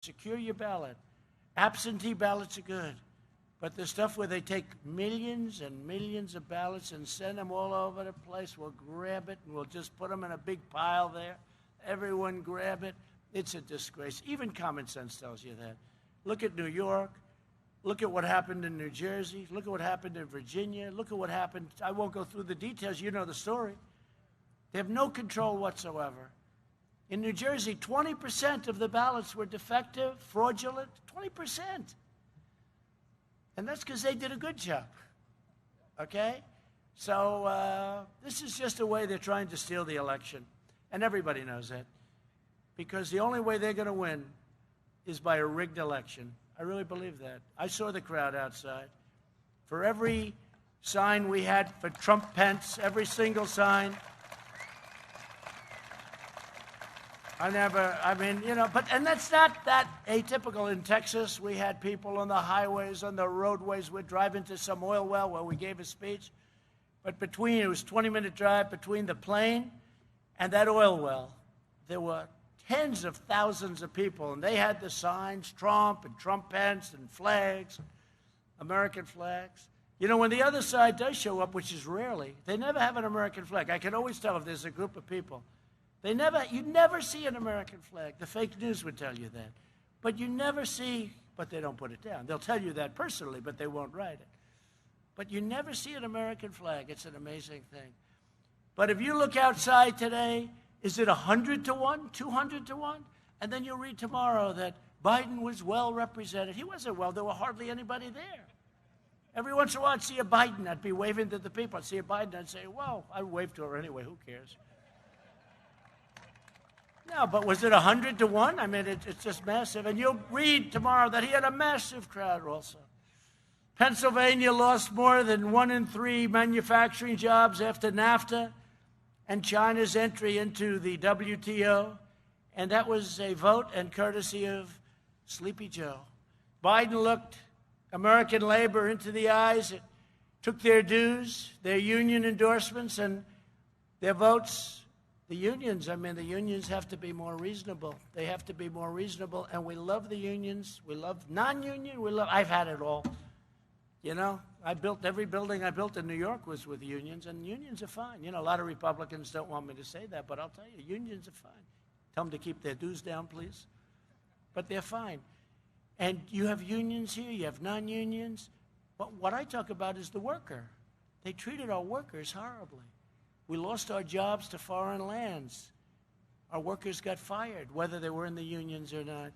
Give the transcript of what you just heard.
Secure your ballot. Absentee ballots are good. But the stuff where they take millions and millions of ballots and send them all over the place, we'll grab it and we'll just put them in a big pile there. Everyone grab it. It's a disgrace. Even common sense tells you that. Look at New York. Look at what happened in New Jersey. Look at what happened in Virginia. Look at what happened. I won't go through the details. You know the story. They have no control whatsoever. In New Jersey, 20% of the ballots were defective, fraudulent, 20%. And that's because they did a good job, okay? So this is just a way they're trying to steal the election. And everybody knows that. Because the only way they're going to win is by a rigged election. I really believe that. I saw the crowd outside. For every sign we had for Trump Pence, every single sign, and that's not that atypical. In Texas, we had people on the highways, on the roadways. We'd drive into some oil well where we gave a speech. But it was a 20-minute drive between the plane and that oil well. There were tens of thousands of people, and they had the signs, Trump and Trump Pence and flags, American flags. You know, when the other side does show up, which is rarely, they never have an American flag. I can always tell if there's a group of people. You never see an American flag. The fake news would tell you that. But you never see, but they don't put it down. They'll tell you that personally, but they won't write it. But you never see an American flag. It's an amazing thing. But if you look outside today, is it 100 to 1, 200 to 1? And then you'll read tomorrow that Biden was well represented. He wasn't well. There were hardly anybody there. Every once in a while, I'd see a Biden. I'd be waving to the people. I'd see a Biden. I'd say, well, I'd wave to her anyway. Who cares? No, but was it 100 to 1? I mean, it's just massive. And you'll read tomorrow that he had a massive crowd also. Pennsylvania lost more than 1 in 3 manufacturing jobs after NAFTA and China's entry into the WTO. And that was a vote and courtesy of Sleepy Joe. Biden looked American labor into the eyes. It took their dues, their union endorsements, and their votes. The unions have to be more reasonable. They have to be more reasonable, and we love the unions. We love non-union. I've had it all. You know, every building I built in New York was with unions, and unions are fine. You know, a lot of Republicans don't want me to say that, but I'll tell you, unions are fine. Tell them to keep their dues down, please. But they're fine. And you have unions here, you have non-unions. But what I talk about is the worker. They treated our workers horribly. We lost our jobs to foreign lands. Our workers got fired, whether they were in the unions or not.